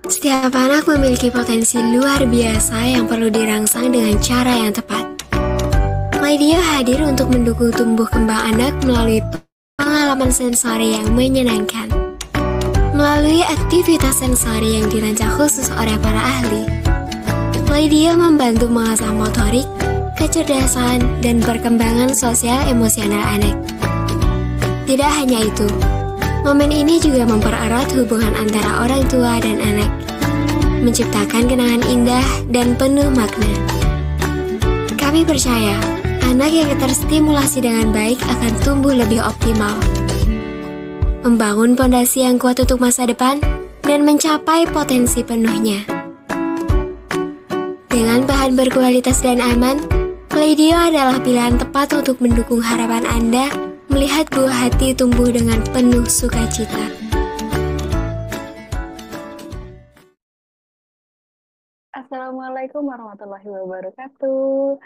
Setiap anak memiliki potensi luar biasa yang perlu dirangsang dengan cara yang tepat. Lydia hadir untuk mendukung tumbuh kembang anak melalui pengalaman sensori yang menyenangkan. Melalui aktivitas sensori yang dirancang khusus oleh para ahli, Lydia membantu mengasah motorik, kecerdasan, dan perkembangan sosial emosional anak. Tidak hanya itu, momen ini juga mempererat hubungan antara orang tua dan anak, menciptakan kenangan indah dan penuh makna. Kami percaya, anak yang terstimulasi dengan baik akan tumbuh lebih optimal, membangun fondasi yang kuat untuk masa depan, dan mencapai potensi penuhnya. Dengan bahan berkualitas dan aman, Playdio adalah pilihan tepat untuk mendukung harapan Anda melihat buah hati tumbuh dengan penuh sukacita. Assalamualaikum warahmatullahi wabarakatuh.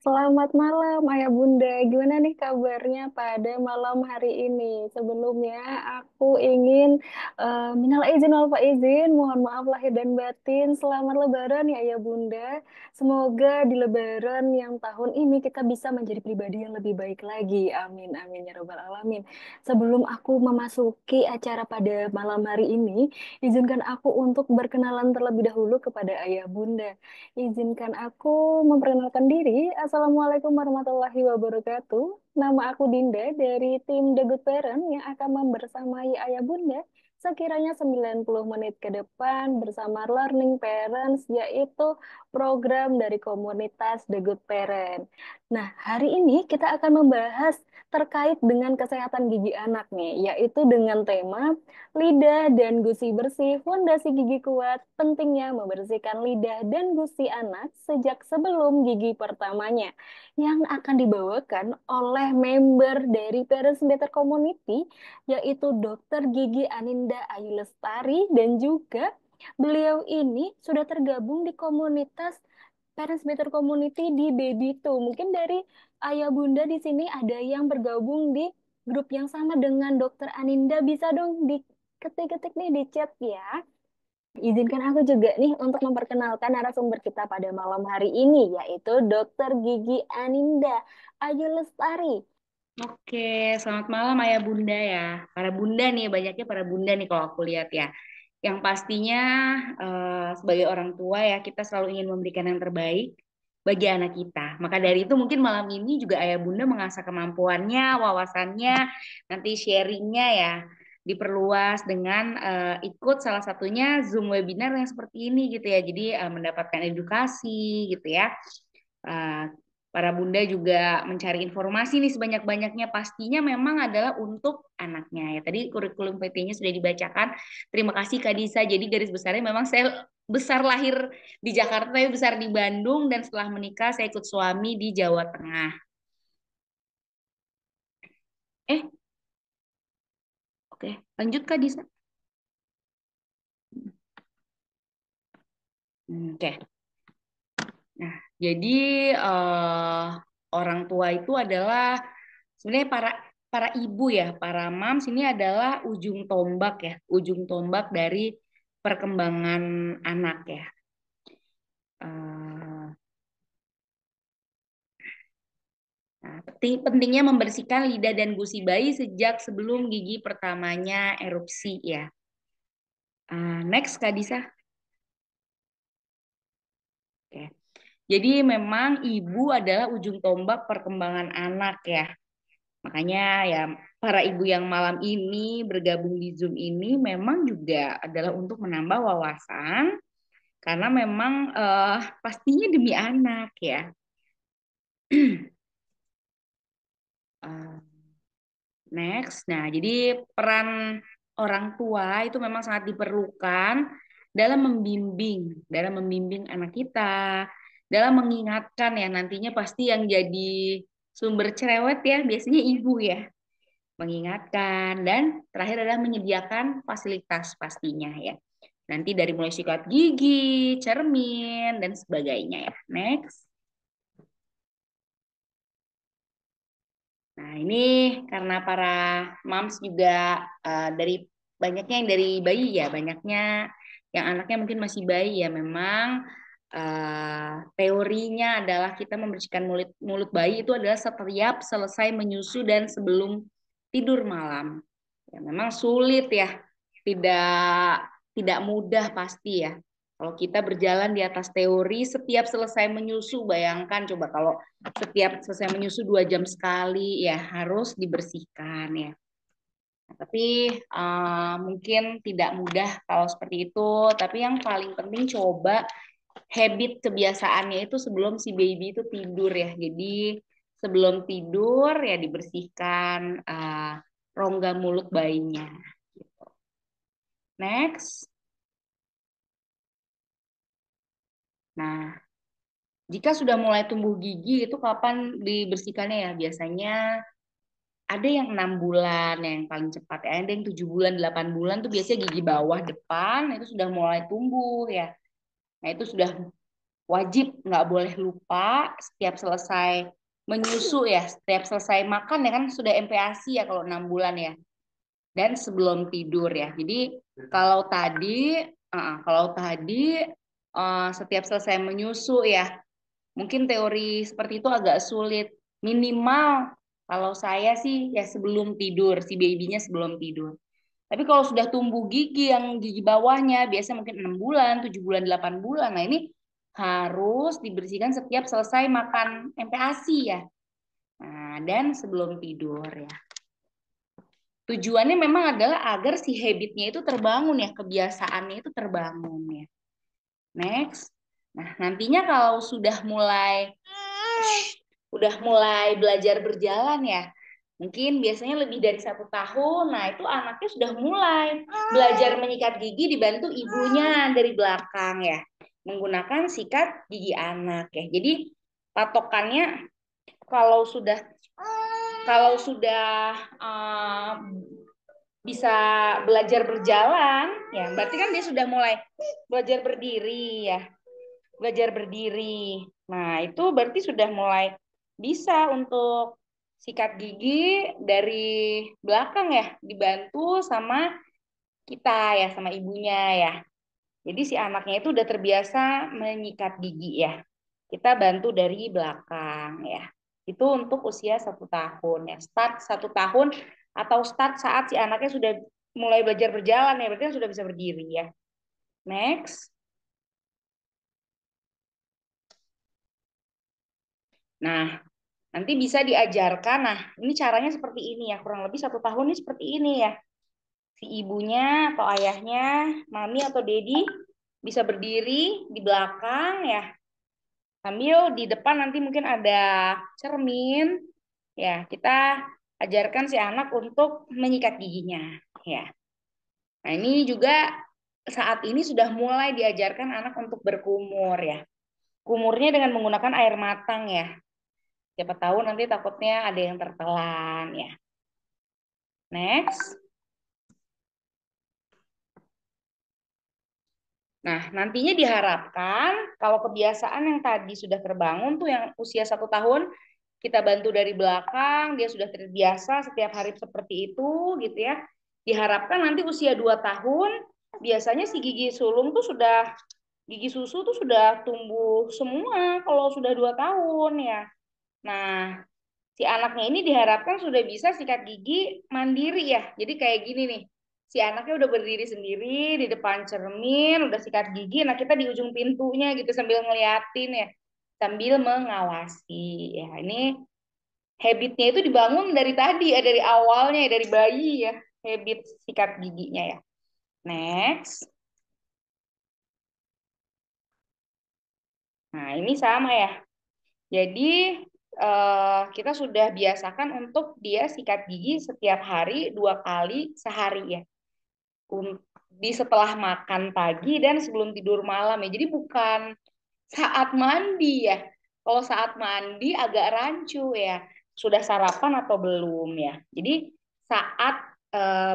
Selamat malam Ayah Bunda. Gimana nih kabarnya pada malam hari ini? Sebelumnya aku ingin minal izin wal faizin, mohon maaf lahir dan batin. Selamat Lebaran ya Ayah Bunda. Semoga di Lebaran yang tahun ini kita bisa menjadi pribadi yang lebih baik lagi. Amin amin ya robbal alamin. Sebelum aku memasuki acara pada malam hari ini, izinkan aku untuk berkenalan terlebih dahulu kepada Ayah Bunda. Izinkan aku memperkenalkan diri. Assalamualaikum warahmatullahi wabarakatuh. Nama aku Dinda dari tim The Good Parent yang akan membersamai Ayah Bunda sekiranya 90 menit ke depan bersama Learning Parents, yaitu program dari komunitas The Good Parent. Nah, hari ini kita akan membahas terkait dengan kesehatan gigi anak nih, yaitu dengan tema lidah dan gusi bersih, fondasi gigi kuat, pentingnya membersihkan lidah dan gusi anak sejak sebelum gigi pertamanya, yang akan dibawakan oleh member dari Parents Better Community, yaitu Dokter Gigi Aninda Ayu Lestari, dan juga beliau ini sudah tergabung di komunitas Parents Better Community di Baby Two. Mungkin dari ayah bunda di sini ada yang bergabung di grup yang sama dengan Dokter Aninda, bisa dong diketik-ketik nih di chat ya. Izinkan aku juga nih untuk memperkenalkan narasumber kita pada malam hari ini, yaitu Dokter Gigi Aninda Ayu Lestari. Oke, selamat malam Ayah Bunda ya. Para bunda nih, banyaknya para bunda nih kalau aku lihat ya. Yang pastinya sebagai orang tua ya, kita selalu ingin memberikan yang terbaik bagi anak kita. Maka dari itu mungkin malam ini juga Ayah Bunda mengasah kemampuannya, wawasannya, nanti sharingnya ya diperluas dengan ikut salah satunya Zoom webinar yang seperti ini gitu ya. Jadi mendapatkan edukasi gitu ya. Uh, para bunda juga mencari informasi nih sebanyak-banyaknya pastinya memang adalah untuk anaknya ya. Tadi kurikulum PT-nya sudah dibacakan. Terima kasih Kak Disa. Jadi garis besarnya memang saya besar lahir di Jakarta, tapi besar di Bandung dan setelah menikah saya ikut suami di Jawa Tengah. Eh, oke. Lanjut Kak Disa. Oke. Nah, jadi eh, orang tua itu adalah sebenarnya para ibu ya, para moms ini adalah ujung tombak ya, ujung tombak dari perkembangan anak ya. Eh, Nah, pentingnya membersihkan lidah dan gusi bayi sejak sebelum gigi pertamanya erupsi ya. Next Kak Disa. Oke. Jadi memang ibu adalah ujung tombak perkembangan anak ya. Makanya ya para ibu yang malam ini bergabung di Zoom ini memang juga adalah untuk menambah wawasan karena memang pastinya demi anak ya. Eh, Next, nah jadi peran orang tua itu memang sangat diperlukan dalam membimbing anak kita, dalam mengingatkan ya nantinya pasti yang jadi sumber cerewet ya biasanya ibu ya. Mengingatkan dan terakhir adalah menyediakan fasilitas pastinya ya. Nanti dari mulai sikat gigi, cermin dan sebagainya ya. Next. Nah, ini karena para moms juga dari banyaknya yang dari bayi ya, banyaknya yang anaknya mungkin masih bayi ya. Memang teorinya adalah kita membersihkan mulut mulut bayi itu adalah setiap selesai menyusu dan sebelum tidur malam. Ya, memang sulit ya, tidak tidak mudah pasti ya. Kalau kita berjalan di atas teori setiap selesai menyusu, bayangkan coba kalau setiap selesai menyusu 2 jam sekali ya harus dibersihkan ya. Nah, tapi mungkin tidak mudah kalau seperti itu. Tapi yang paling penting coba habit kebiasaannya itu sebelum si baby itu tidur ya. Jadi sebelum tidur ya dibersihkan rongga mulut bayinya. Next. Nah, jika sudah mulai tumbuh gigi itu kapan dibersihkannya ya? Biasanya ada yang 6 bulan yang paling cepat ya. Ada yang 7 bulan, 8 bulan tuh biasanya gigi bawah depan itu sudah mulai tumbuh ya. Nah itu sudah wajib, nggak boleh lupa setiap selesai menyusu ya, setiap selesai makan ya kan sudah MPASI ya kalau 6 bulan ya. Dan sebelum tidur ya. Jadi kalau tadi, setiap selesai menyusu ya, mungkin teori seperti itu agak sulit. Minimal kalau saya sih ya sebelum tidur, si babynya sebelum tidur. Tapi kalau sudah tumbuh gigi yang gigi bawahnya biasa mungkin 6 bulan, 7 bulan, 8 bulan. Nah ini harus dibersihkan setiap selesai makan MPASI ya. Nah, dan sebelum tidur ya. Tujuannya memang adalah agar si habitnya itu terbangun ya, kebiasaannya itu terbangun ya. Next. Nah, nantinya kalau sudah mulai belajar berjalan ya, mungkin biasanya lebih dari 1 tahun. Nah, itu anaknya sudah mulai belajar menyikat gigi dibantu ibunya dari belakang ya, menggunakan sikat gigi anak ya. Jadi patokannya kalau sudah kalau sudah bisa belajar berjalan ya, berarti kan dia sudah mulai belajar berdiri ya, belajar berdiri. Nah, itu berarti sudah mulai bisa untuk sikat gigi dari belakang ya, dibantu sama kita ya, sama ibunya ya. Jadi si anaknya itu udah terbiasa menyikat gigi ya. Kita bantu dari belakang ya. Itu untuk usia 1 tahun ya. Start 1 tahun atau start saat si anaknya sudah mulai belajar berjalan ya. Berarti kan sudah bisa berdiri ya. Next. Nah, nanti bisa diajarkan. Nah, ini caranya seperti ini ya. Kurang lebih 1 tahun ini seperti ini ya. Si ibunya atau ayahnya, mami atau dedi bisa berdiri di belakang ya. Sambil di depan nanti mungkin ada cermin. Ya, kita ajarkan si anak untuk menyikat giginya ya. Nah, ini juga saat ini sudah mulai diajarkan anak untuk berkumur ya. Kumurnya dengan menggunakan air matang ya. Siapa tahu nanti takutnya ada yang tertelan ya. Next. Nah, nantinya diharapkan kalau kebiasaan yang tadi sudah terbangun tuh yang usia 1 tahun, kita bantu dari belakang, dia sudah terbiasa setiap hari seperti itu gitu ya. Diharapkan nanti usia 2 tahun, biasanya si gigi sulung tuh sudah, gigi susu tuh sudah tumbuh semua kalau sudah 2 tahun ya. Nah, si anaknya ini diharapkan sudah bisa sikat gigi mandiri ya. Jadi kayak gini nih, si anaknya udah berdiri sendiri di depan cermin, udah sikat gigi. Nah kita di ujung pintunya gitu sambil ngeliatin ya, sambil mengawasi. Ya ini habitnya itu dibangun dari tadi ya, dari awalnya ya, dari bayi ya, habit sikat giginya ya. Next. Nah ini sama ya. Jadi kita sudah biasakan untuk dia sikat gigi setiap hari 2 kali sehari ya. Di setelah makan pagi dan sebelum tidur malam ya. Jadi bukan saat mandi ya. Kalau saat mandi agak rancu ya. Sudah sarapan atau belum ya. Jadi saat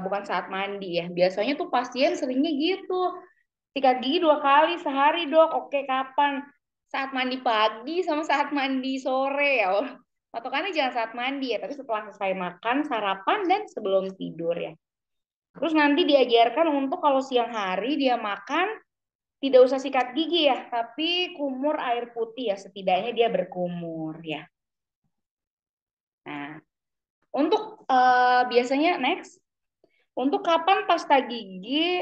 bukan saat mandi ya. Biasanya tuh pasien seringnya gitu. Sikat gigi 2 kali sehari dok. Oke kapan? Saat mandi pagi sama saat mandi sore ya. Patokannya jangan saat mandi ya. Tapi setelah selesai makan, sarapan dan sebelum tidur ya. Terus nanti diajarkan untuk kalau siang hari dia makan tidak usah sikat gigi ya, tapi kumur air putih ya, setidaknya dia berkumur ya. Nah, untuk biasanya next, untuk kapan pasta gigi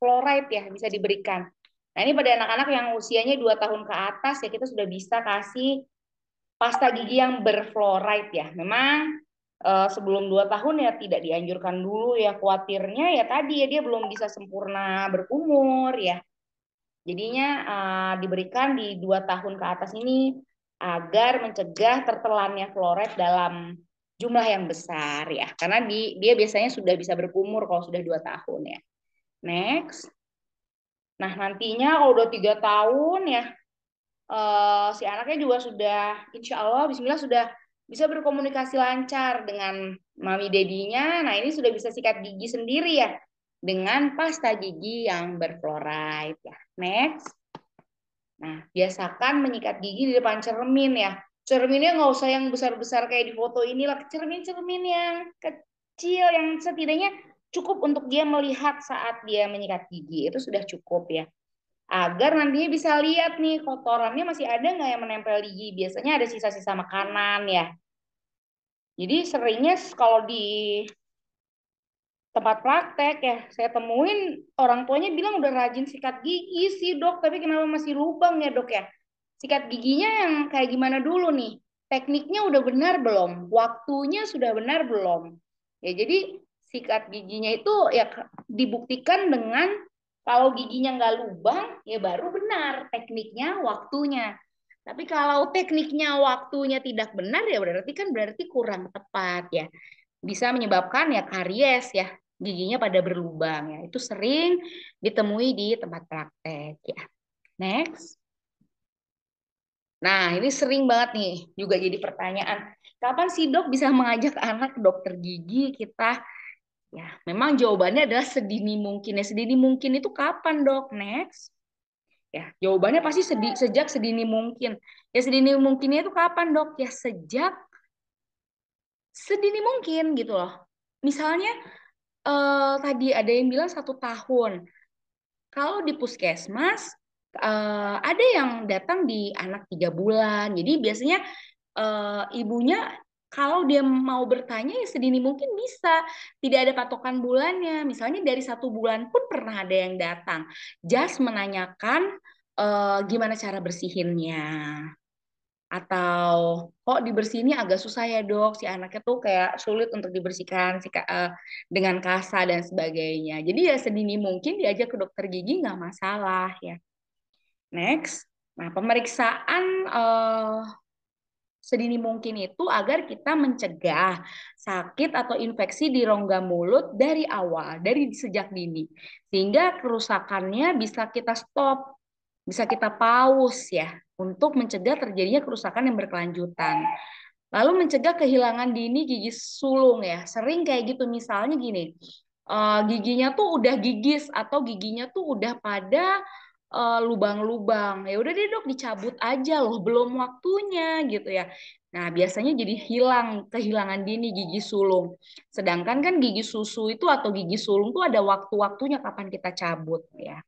fluoride ya bisa diberikan. Nah, ini pada anak-anak yang usianya 2 tahun ke atas ya kita sudah bisa kasih pasta gigi yang berfluoride ya. Memang sebelum 2 tahun ya tidak dianjurkan dulu ya, khawatirnya ya tadi ya dia belum bisa sempurna berkumur ya. Jadinya diberikan di 2 tahun ke atas ini agar mencegah tertelannya fluoride dalam jumlah yang besar ya. Karena dia biasanya sudah bisa berkumur kalau sudah 2 tahun ya. Next. Nah, nantinya kalau udah 3 tahun ya si anaknya juga sudah insya Allah Bismillah sudah bisa berkomunikasi lancar dengan mami dedinya. Nah, ini sudah bisa sikat gigi sendiri ya dengan pasta gigi yang berfluoride ya. Next. Nah, biasakan menyikat gigi di depan cermin ya. Cerminnya nggak usah yang besar-besar kayak di foto inilah. Cermin-cermin yang kecil, yang setidaknya cukup untuk dia melihat saat dia menyikat gigi. Itu sudah cukup ya. Agar nantinya bisa lihat nih kotorannya masih ada nggak yang menempel di gigi. Biasanya ada sisa-sisa makanan ya. Jadi seringnya kalau di tempat praktek ya, saya temuin orang tuanya bilang udah rajin sikat gigi sih dok, tapi kenapa masih lubang ya dok ya? Sikat giginya yang kayak gimana dulu nih? Tekniknya udah benar belum? Waktunya sudah benar belum? Ya jadi sikat giginya itu ya dibuktikan dengan kalau giginya nggak lubang, ya baru benar tekniknya, waktunya. Tapi kalau tekniknya, waktunya tidak benar ya berarti kurang tepat ya. Bisa menyebabkan ya karies ya, giginya pada berlubang ya. Itu sering ditemui di tempat praktek ya. Next. Nah, ini sering banget nih juga jadi pertanyaan. Kapan sih dok bisa mengajak anak ke dokter gigi kita? Ya, memang jawabannya adalah sedini mungkin. Ya, sedini mungkin itu kapan dok? Next. Ya, jawabannya pasti sejak sedini mungkin. Ya, sedini mungkinnya itu kapan dok? Ya, sejak sedini mungkin gitu loh. Misalnya tadi ada yang bilang 1 tahun. Kalau di puskesmas ada yang datang di anak 3 bulan. Jadi biasanya ibunya kalau dia mau bertanya ya sedini mungkin bisa. Tidak ada patokan bulannya. Misalnya dari 1 bulan pun pernah ada yang datang. Just menanyakan gimana cara bersihinnya. Atau kok dibersihinnya agak susah ya dok, si anaknya tuh kayak sulit untuk dibersihkan dengan kasa dan sebagainya. Jadi ya sedini mungkin diajak ke dokter gigi nggak masalah ya. Next, nah pemeriksaan sedini mungkin itu agar kita mencegah sakit atau infeksi di rongga mulut dari awal, dari sejak dini. Sehingga kerusakannya bisa kita stop, bisa kita pause ya, untuk mencegah terjadinya kerusakan yang berkelanjutan. Lalu mencegah kehilangan dini gigi sulung ya. Sering kayak gitu misalnya gini, giginya tuh udah gigis atau giginya tuh udah pada lubang-lubang. Ya udah deh dok dicabut aja loh, belum waktunya gitu ya. Nah, biasanya jadi kehilangan dini gigi sulung. Sedangkan kan gigi susu itu atau gigi sulung tuh ada waktu-waktunya kapan kita cabut ya.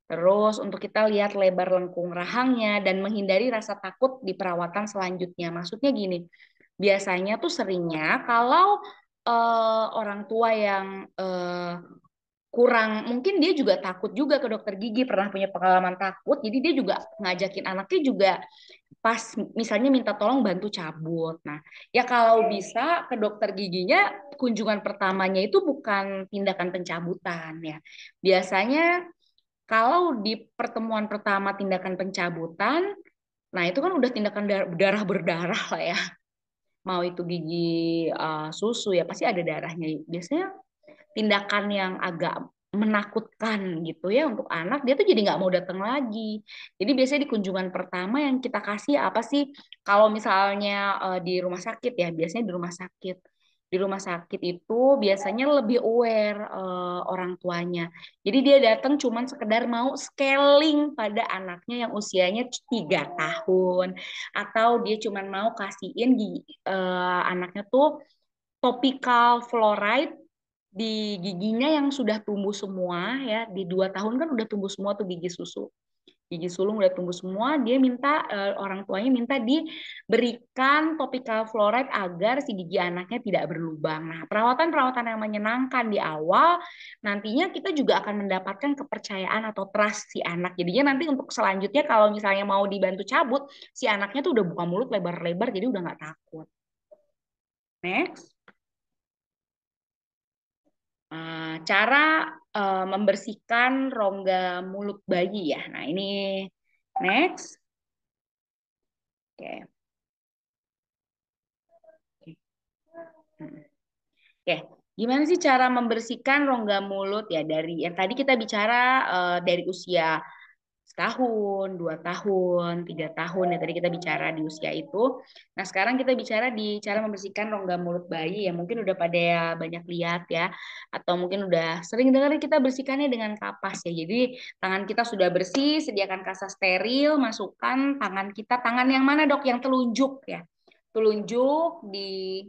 Terus untuk kita lihat lebar lengkung rahangnya dan menghindari rasa takut di perawatan selanjutnya. Maksudnya gini, biasanya tuh seringnya kalau orang tua yang kurang, mungkin dia juga takut juga ke dokter gigi, pernah punya pengalaman takut, jadi dia juga ngajakin anaknya juga pas misalnya minta tolong bantu cabut. Nah, ya kalau bisa ke dokter giginya kunjungan pertamanya itu bukan tindakan pencabutan ya. Biasanya kalau di pertemuan pertama tindakan pencabutan, nah itu kan udah tindakan darah berdarah lah ya. Mau itu gigi susu ya pasti ada darahnya. Biasanya tindakan yang agak menakutkan gitu ya untuk anak, dia tuh jadi nggak mau datang lagi. Jadi biasanya di kunjungan pertama yang kita kasih apa sih? Kalau misalnya di rumah sakit ya, biasanya di rumah sakit. Di rumah sakit itu biasanya lebih aware orang tuanya. Jadi dia datang cuman sekedar mau scaling pada anaknya yang usianya 3 tahun, atau dia cuman mau kasihin anaknya tuh topical fluoride di giginya yang sudah tumbuh semua ya, di 2 tahun kan udah tumbuh semua tuh gigi susu. Gigi sulung udah tumbuh semua, dia minta orang tuanya minta diberikan topical fluoride agar si gigi anaknya tidak berlubang. Nah, perawatan-perawatan yang menyenangkan di awal, nantinya kita juga akan mendapatkan kepercayaan atau trust si anak. Jadinya nanti untuk selanjutnya kalau misalnya mau dibantu cabut, si anaknya tuh udah buka mulut lebar-lebar, jadi udah nggak takut. Next. Cara membersihkan rongga mulut bayi ya. Nah, ini next. Oke. Oke, gimana sih cara membersihkan rongga mulut ya dari yang tadi kita bicara dari usia setahun, 2 tahun, 3 tahun ya tadi kita bicara di usia itu. Nah sekarang kita bicara di cara membersihkan rongga mulut bayi yang mungkin udah pada banyak lihat ya, atau mungkin udah sering dengar kita bersihkannya dengan kapas ya. Jadi tangan kita sudah bersih, sediakan kasa steril, masukkan tangan kita, tangan yang mana dok? Yang telunjuk ya, telunjuk di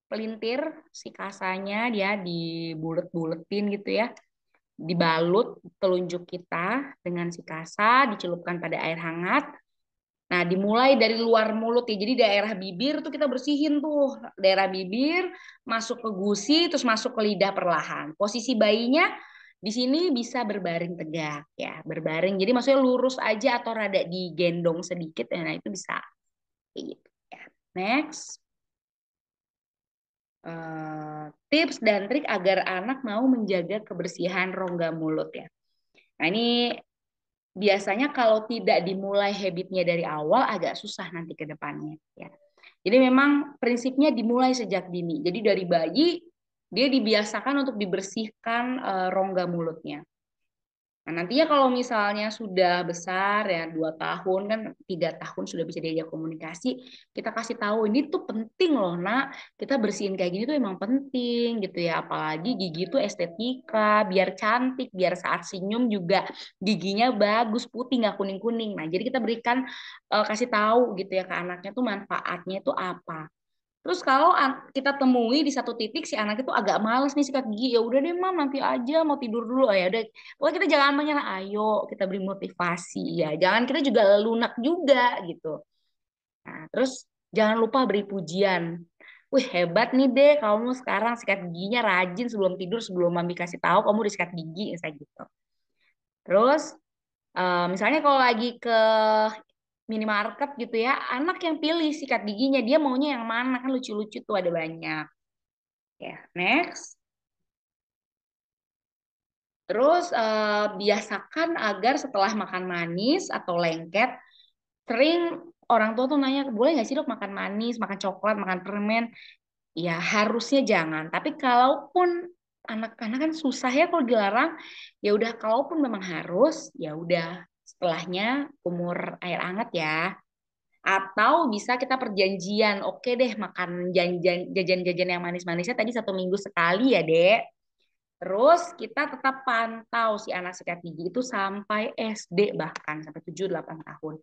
pelintir si kasanya dia dibulet-buletin gitu ya, dibalut telunjuk kita dengan si kasa, dicelupkan pada air hangat. Nah, dimulai dari luar mulut ya. Jadi daerah bibir tuh kita bersihin tuh. Daerah bibir masuk ke gusi terus masuk ke lidah perlahan. Posisi bayinya di sini bisa berbaring tegak ya, berbaring. Jadi maksudnya lurus aja atau rada digendong sedikit ya. Nah, itu bisa kayak gitu ya. Next. Tips dan trik agar anak mau menjaga kebersihan rongga mulut ya. Nah ini biasanya kalau tidak dimulai habitnya dari awal agak susah nanti ke depannya ya. Jadi memang prinsipnya dimulai sejak dini. Jadi dari bayi dia dibiasakan untuk dibersihkan rongga mulutnya. Nah, nantinya kalau misalnya sudah besar ya 2 tahun kan 3 tahun sudah bisa diajak komunikasi, kita kasih tahu ini tuh penting loh nak, kita bersihin kayak gini tuh emang penting gitu ya, apalagi gigi itu estetika, biar cantik, biar saat senyum juga giginya bagus putih nggak kuning-kuning. Nah jadi kita berikan kasih tahu gitu ya ke anaknya tuh manfaatnya itu apa. Terus kalau kita temui di satu titik si anak itu agak males nih sikat gigi, ya udah deh mam nanti aja mau tidur dulu. Ya udah, pokoknya kita jangan menyerah. Ayo kita beri motivasi ya. Jangan kita juga lunak juga gitu. Nah, terus jangan lupa beri pujian. Wih hebat nih deh kamu sekarang sikat giginya rajin sebelum tidur, sebelum mami kasih tahu kamu udah sikat gigi misalnya gitu. Terus misalnya kalau lagi ke minimarket gitu ya, anak yang pilih sikat giginya, dia maunya yang mana, kan lucu-lucu tuh ada banyak. Ya, next. Terus biasakan agar setelah makan manis atau lengket, sering orang tua tuh nanya, boleh nggak sih dok makan manis, makan coklat, makan permen? Ya harusnya jangan. Tapi kalaupun anak-anak kan susah ya kalau dilarang, ya udah kalaupun memang harus, ya udah setelahnya umur air hangat ya. Atau bisa kita perjanjian, oke deh makan jajan-jajan yang manis-manisnya tadi 1 minggu sekali ya dek. Terus kita tetap pantau si anak sikat gigi itu sampai SD bahkan sampai 7-8 tahun.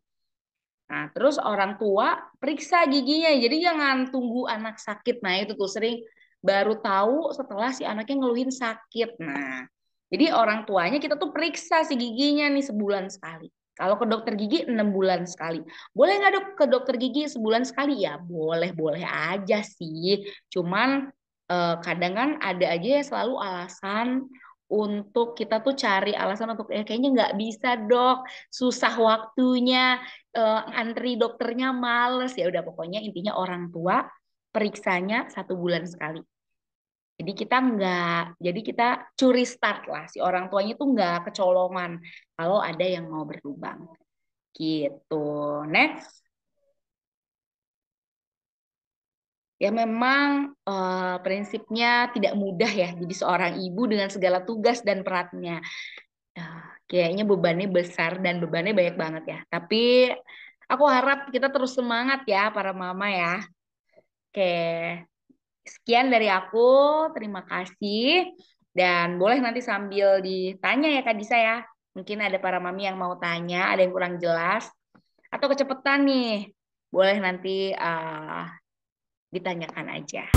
Nah terus orang tua periksa giginya, jadi jangan tunggu anak sakit. Nah itu tuh sering baru tahu setelah si anaknya ngeluhin sakit. Nah jadi orang tuanya kita tuh periksa si giginya nih sebulan sekali. Kalau ke dokter gigi 6 bulan sekali. Boleh nggak dok ke dokter gigi sebulan sekali? Ya boleh-boleh aja sih. Cuman kadang kan ada aja ya selalu alasan untuk kita tuh cari alasan untuk kayaknya nggak bisa dok, susah waktunya, antri dokternya males. Ya udah pokoknya intinya orang tua periksanya 1 bulan sekali. Jadi kita curi start lah. Si orang tuanya tuh nggak kecolongan kalau ada yang mau berlubang. Gitu. Next. Ya memang prinsipnya tidak mudah ya jadi seorang ibu dengan segala tugas dan perannya. Kayaknya bebannya besar dan bebannya banyak banget ya. Tapi aku harap kita terus semangat ya para mama ya. Oke. Sekian dari aku, terima kasih. Dan boleh nanti sambil ditanya ya Kak Disa ya. Mungkin ada para mami yang mau tanya, ada yang kurang jelas. Atau kecepatan nih, boleh nanti ditanyakan aja.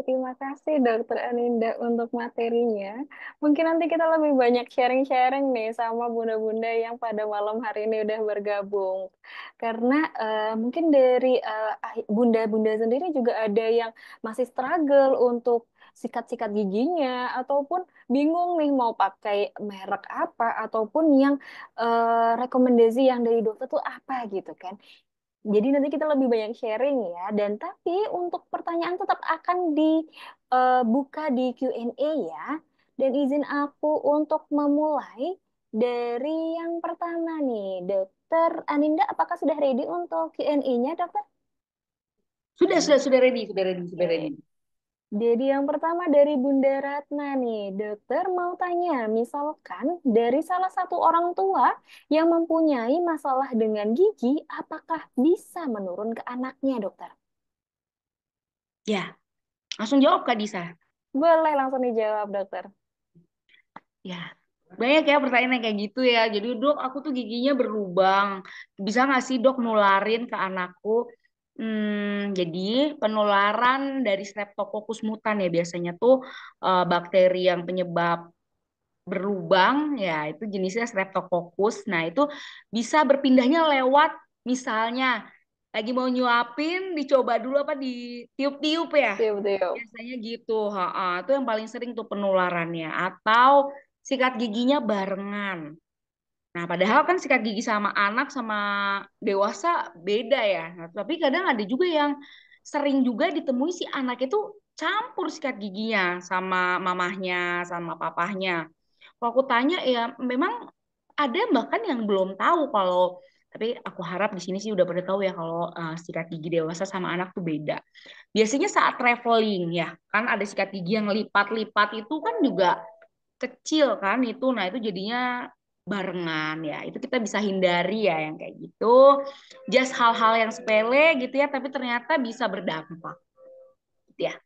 Terima kasih Dokter Aninda untuk materinya. Mungkin nanti kita lebih banyak sharing-sharing nih sama bunda-bunda yang pada malam hari ini udah bergabung. Karena mungkin dari bunda-bunda sendiri juga ada yang masih struggle untuk sikat-sikat giginya ataupun bingung nih mau pakai merek apa ataupun yang rekomendasi yang dari dokter tuh apa gitu kan. Jadi nanti kita lebih banyak sharing ya. Dan tapi untuk pertanyaan tetap akan dibuka di Q&A ya. Dan izin aku untuk memulai dari yang pertama nih. Dokter Aninda, apakah sudah ready untuk Q&A-nya, dokter? Sudah ready, sudah Oke. ready. Jadi yang pertama dari Bunda Ratna nih, dokter mau tanya, misalkan dari salah satu orang tua yang mempunyai masalah dengan gigi, apakah bisa menurun ke anaknya, dokter? Ya, langsung jawab Kak Disa. Boleh langsung dijawab, dokter. Ya, banyak ya pertanyaan yang kayak gitu ya. Jadi dok, aku tuh giginya berlubang. Bisa nggak sih dok nularin ke anakku? Jadi penularan dari Streptococcus mutan ya biasanya tuh bakteri yang penyebab berlubang ya itu jenisnya Streptococcus. Nah itu bisa berpindahnya lewat misalnya lagi mau nyuapin dicoba dulu apa ditiup-tiup ya. Tiup-tiup. Biasanya gitu, itu yang paling sering tuh penularannya. Atau sikat giginya barengan. Nah, padahal kan sikat gigi sama anak sama dewasa beda ya. Nah, tapi kadang ada juga yang sering juga ditemui si anak itu campur sikat giginya sama mamahnya, sama papahnya. Kalau aku tanya ya memang ada bahkan yang belum tahu kalau tapi aku harap di sini sih udah pada tahu ya kalau sikat gigi dewasa sama anak tuh beda. Biasanya saat traveling ya, kan ada sikat gigi yang lipat-lipat itu kan juga kecil kan itu. Nah, itu jadinya barengan ya. Itu kita bisa hindari ya yang kayak gitu. Just hal-hal yang sepele gitu ya, tapi ternyata bisa berdampak gitu ya.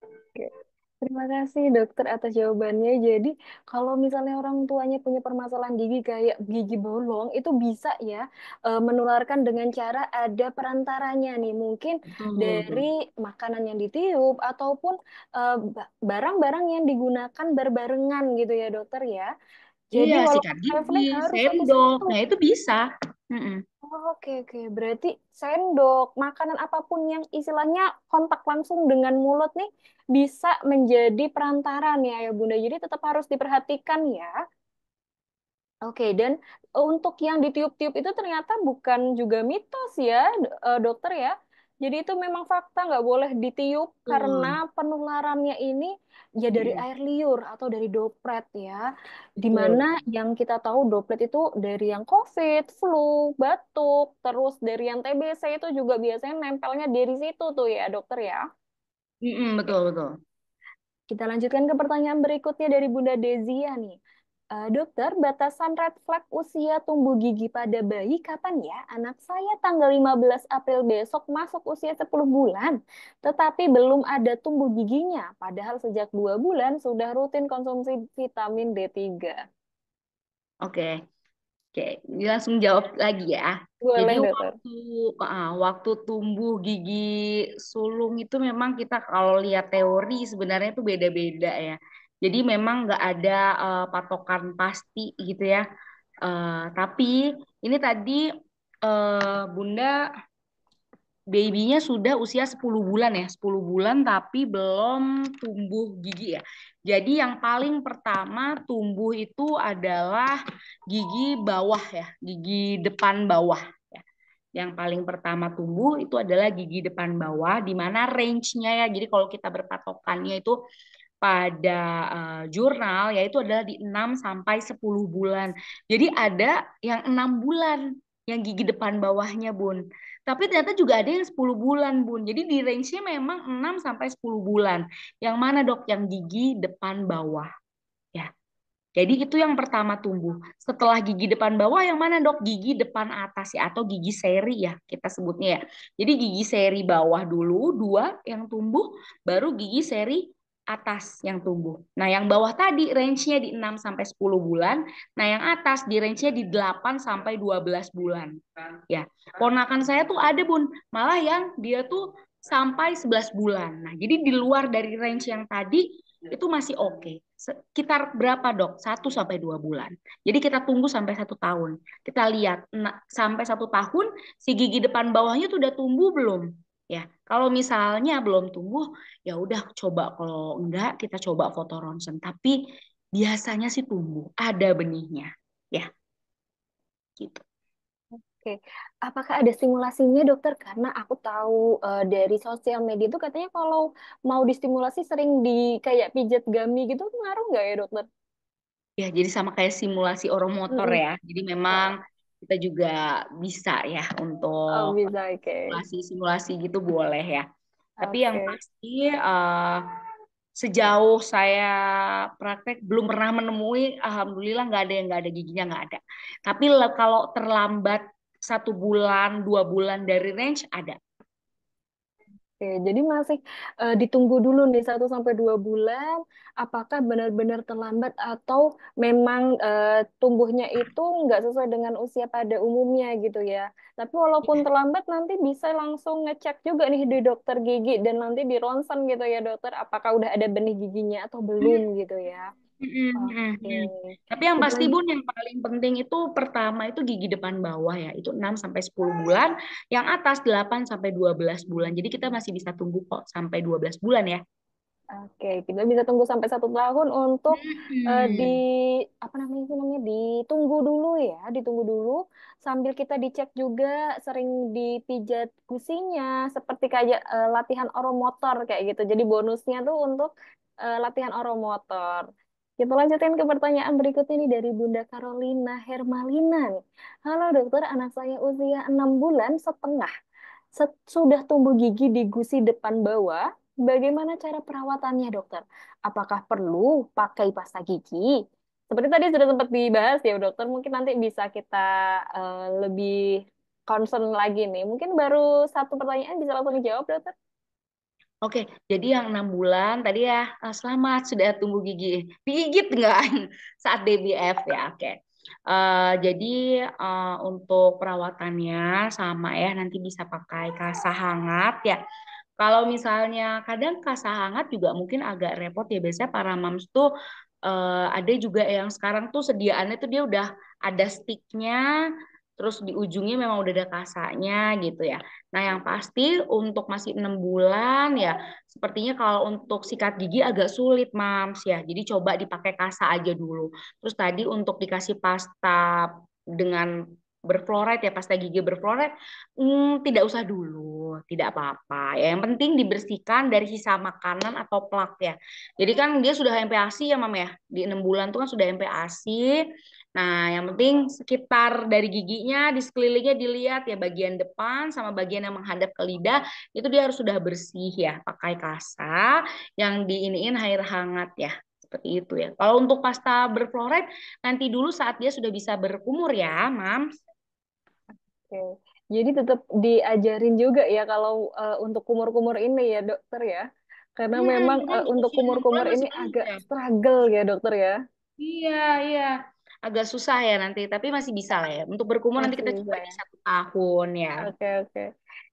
Oke. Terima kasih dokter atas jawabannya. Jadi kalau misalnya orang tuanya punya permasalahan gigi kayak gigi bolong, itu bisa ya menularkan dengan cara ada perantaranya nih. Mungkin Betul, dari betul. makanan yang ditiup ataupun barang-barang yang digunakan berbarengan gitu ya dokter ya. Jadi Iya, sikat walaupun gigi, traveling harus sendok. satu-satu. Nah, itu bisa. Mm-mm. Oh, oke, oke. Berarti sendok, makanan apapun yang istilahnya kontak langsung dengan mulut nih bisa menjadi perantaran ya, ya Bunda. Jadi tetap harus diperhatikan ya. Oke, dan untuk yang ditiup-tiup itu ternyata bukan juga mitos ya, dokter ya. Jadi itu memang fakta nggak boleh ditiup karena Betul. penularannya ini ya dari Mm-mm. air liur atau dari droplet ya. Betul, Dimana betul. yang kita tahu droplet itu dari yang COVID, flu, batuk, terus dari yang TBC itu juga biasanya nempelnya dari situ tuh ya dokter ya. Mm-mm, betul, betul. Kita lanjutkan ke pertanyaan berikutnya dari Bunda Dezia nih. Dokter, batasan red flag usia tumbuh gigi pada bayi kapan ya? Anak saya tanggal 15 April besok masuk usia 10 bulan, tetapi belum ada tumbuh giginya. Padahal sejak 2 bulan sudah rutin konsumsi vitamin D3. Oke. Oke, ini langsung jawab lagi ya. Jadi Boleh, dokter. waktu tumbuh gigi sulung itu memang kita kalau lihat teori sebenarnya itu beda-beda ya. Jadi memang nggak ada patokan pasti gitu ya. Tapi ini tadi Bunda babynya sudah usia 10 bulan ya, 10 bulan tapi belum tumbuh gigi ya. Jadi yang paling pertama tumbuh itu adalah gigi bawah ya, gigi depan bawah ya. Yang paling pertama tumbuh itu adalah gigi depan bawah di mana range-nya ya. Jadi kalau kita berpatokannya itu pada jurnal yaitu adalah di 6 sampai 10 bulan. Jadi ada yang 6 bulan yang gigi depan bawahnya, Bun. Tapi ternyata juga ada yang 10 bulan, Bun. Jadi di range-nya memang 6 sampai 10 bulan. Yang mana, Dok? Yang gigi depan bawah, ya. Jadi itu yang pertama tumbuh. Setelah gigi depan bawah yang mana, Dok? Gigi depan atas ya atau gigi seri ya kita sebutnya ya. Jadi gigi seri bawah dulu dua yang tumbuh, baru gigi seri atas yang tumbuh. Nah, yang bawah tadi range-nya di 6 sampai 10 bulan. Nah, yang atas di range-nya di 8 sampai 12 bulan. Ya. Ponakan saya tuh ada, Bun. Malah yang dia tuh sampai 11 bulan. Nah, jadi di luar dari range yang tadi itu masih oke. Sekitar berapa, Dok? 1 sampai 2 bulan. Jadi kita tunggu sampai 1 tahun. Kita lihat sampai 1 tahun si gigi depan bawahnya tuh udah tumbuh belum? Ya, kalau misalnya belum tumbuh, ya udah coba. Kalau enggak, kita coba foto ronsen. Tapi biasanya sih tumbuh, ada benihnya. Ya, gitu. Oke, apakah ada stimulasinya dokter? Karena aku tahu dari sosial media itu katanya kalau mau distimulasi sering di kayak pijat gami gitu, ngaruh nggak ya dokter? Ya, jadi sama kayak simulasi oromotor Mm-mm. ya. Jadi memang kita juga bisa ya Oh untuk bisa, oke. simulasi-simulasi gitu boleh ya. Tapi yang Oke. pasti sejauh saya praktek belum pernah menemui, alhamdulillah nggak ada giginya nggak ada. Tapi kalau terlambat 1 bulan, 2 bulan dari range ada. Oke, jadi masih ditunggu dulu nih 1 sampai 2 bulan. Apakah benar-benar terlambat atau memang tumbuhnya itu nggak sesuai dengan usia pada umumnya gitu ya. Tapi walaupun Iya. terlambat nanti bisa langsung ngecek juga nih di dokter gigi dan nanti di ronsen gitu ya dokter. Apakah udah ada benih giginya atau belum gitu ya. Mm, mm, Oke. mm. Tapi yang Itu pasti Bun, yang paling penting itu pertama itu gigi depan bawah ya, itu 6 sampai 10 bulan, yang atas 8 sampai 12 bulan. Jadi kita masih bisa tunggu kok sampai 12 bulan ya. Oke, kita bisa tunggu sampai 1 tahun untuk di Hmm. apa namanya itu namanya ditunggu dulu ya, ditunggu dulu sambil kita dicek juga sering dipijat gusinya seperti kayak latihan oromotor kayak gitu. Jadi bonusnya tuh untuk latihan oromotor. Kita lanjutin ke pertanyaan berikutnya nih dari Bunda Carolina Hermalinan. Halo dokter, anak saya usia 6 bulan setengah. Sudah tumbuh gigi di gusi depan bawah, bagaimana cara perawatannya, dokter? Apakah perlu pakai pasta gigi? Seperti tadi sudah sempat dibahas ya, dokter. Mungkin nanti bisa kita lebih concern lagi nih. Mungkin baru satu pertanyaan bisa langsung dijawab, dokter. Oke, jadi yang 6 bulan tadi ya, selamat sudah tumbuh gigi. Digigit nggak saat DBF ya? Oke. Jadi untuk perawatannya sama ya, nanti bisa pakai kasa hangat ya. Kalau misalnya kadang kasa hangat juga mungkin agak repot ya. Biasanya para moms tuh ada juga yang sekarang tuh sediaannya tuh dia udah ada sticknya, terus di ujungnya memang udah ada kasanya gitu ya. Nah yang pasti untuk masih 6 bulan ya, sepertinya kalau untuk sikat gigi agak sulit mams ya. Jadi coba dipakai kasa aja dulu. Terus tadi untuk dikasih pasta dengan berfluoride ya, pasta gigi berfluoride, tidak usah dulu, tidak apa-apa. Ya, yang penting dibersihkan dari sisa makanan atau plak ya. Jadi kan dia sudah MPASI ya Mam ya, di 6 bulan tuh kan sudah MPASI. Nah, yang penting sekitar dari giginya, di sekelilingnya dilihat ya bagian depan sama bagian yang menghadap ke lidah itu dia harus sudah bersih ya, pakai kasa yang diiniin air hangat ya. Seperti itu ya. Kalau untuk pasta berfluoride nanti dulu saat dia sudah bisa berumur ya, Mam. Oke. Jadi tetap diajarin juga ya kalau untuk kumur-kumur ini ya, dokter ya. Karena memang Kan di untuk usia 6 bulan kumur-kumur ini masih agak muda. struggle ya, dokter ya. Iya, iya. Agak susah ya nanti, tapi masih bisa lah ya. Untuk berkumur nanti Masih kita bisa coba di ya. 1 tahun ya. Oke, oke.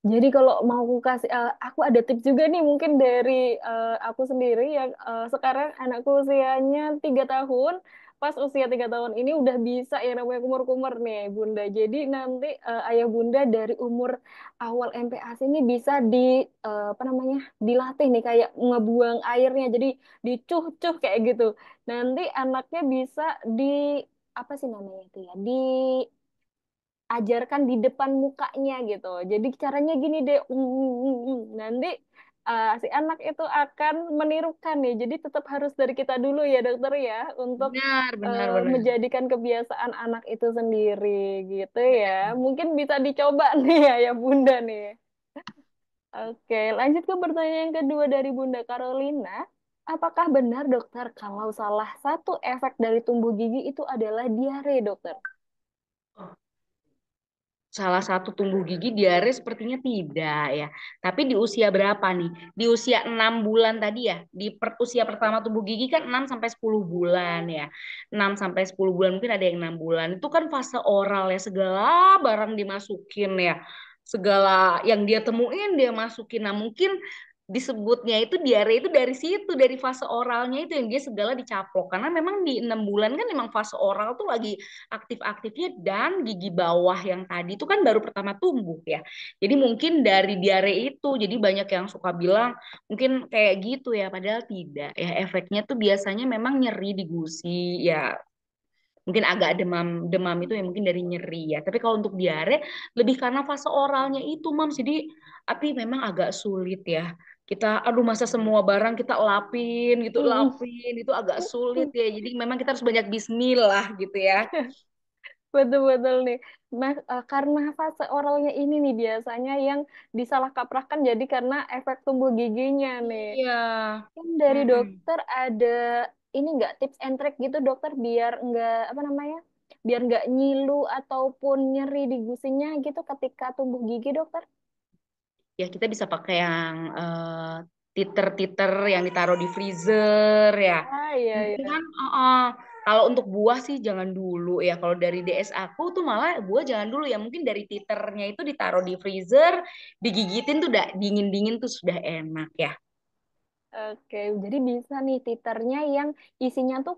Jadi kalau mau aku kasih, aku ada tips juga nih mungkin dari aku sendiri yang sekarang anakku usianya 3 tahun. Pas usia 3 tahun ini udah bisa yang namanya kumur-kumur nih, Bunda. Jadi nanti ayah Bunda dari umur awal MPASI ini bisa apa namanya dilatih nih kayak ngebuang airnya. Jadi dicuh-cuh kayak gitu. Nanti anaknya bisa di apa sih namanya itu ya? Ajarkan di depan mukanya gitu. Jadi caranya gini deh, nanti si anak itu akan menirukan nih. Jadi tetap harus dari kita dulu ya dokter ya untuk Benar, benar, benar. menjadikan kebiasaan anak itu sendiri gitu ya. Mungkin bisa dicoba nih ya Bunda nih. Oke, lanjut ke pertanyaan yang kedua dari Bunda Carolina. Apakah benar dokter kalau salah satu efek dari tumbuh gigi itu adalah diare dokter? Salah satu tumbuh gigi diare sepertinya tidak ya. Tapi di usia berapa nih? Di usia 6 bulan tadi ya. Di usia pertama tumbuh gigi kan 6 sampai 10 bulan ya. 6 sampai 10 bulan mungkin ada yang 6 bulan. Itu kan fase oral ya, segala barang dimasukin ya. segala yang dia temuin dia masukin. Nah mungkin disebutnya itu diare itu dari situ, dari fase oralnya itu yang dia segala dicaplok. Karena memang di 6 bulan kan memang fase oral tuh lagi aktif-aktifnya dan gigi bawah yang tadi itu kan baru pertama tumbuh ya. Jadi mungkin dari diare itu, jadi banyak yang suka bilang mungkin kayak gitu ya, padahal tidak ya. Efeknya tuh biasanya memang nyeri di gusi ya, mungkin agak demam itu ya mungkin dari nyeri ya. Tapi kalau untuk diare lebih karena fase oralnya itu, Mam. Jadi tapi memang agak sulit ya. Kita aduh masa semua barang kita lapin gitu, lapin itu agak sulit ya. Jadi memang kita harus banyak bismillah gitu ya. Betul-betul nih. Mas, karena fase oralnya ini nih biasanya yang disalah kaprahkan jadi karena efek tumbuh giginya nih. Iya. Kan dari Mm-mm. dokter ada ini nggak tips and trick gitu dokter biar nggak apa namanya? Biar nggak nyilu ataupun nyeri di gusinya gitu ketika tumbuh gigi dokter? Ya kita bisa pakai yang titer-titer yang ditaruh di freezer ya. Ah iya Mungkin iya. kan kalau untuk buah sih jangan dulu ya. Kalau dari DS aku tuh malah buah jangan dulu ya. Mungkin dari titernya itu ditaruh di freezer, digigitin tuh udah dingin-dingin tuh sudah enak ya. Oke, jadi bisa nih titernya yang isinya tuh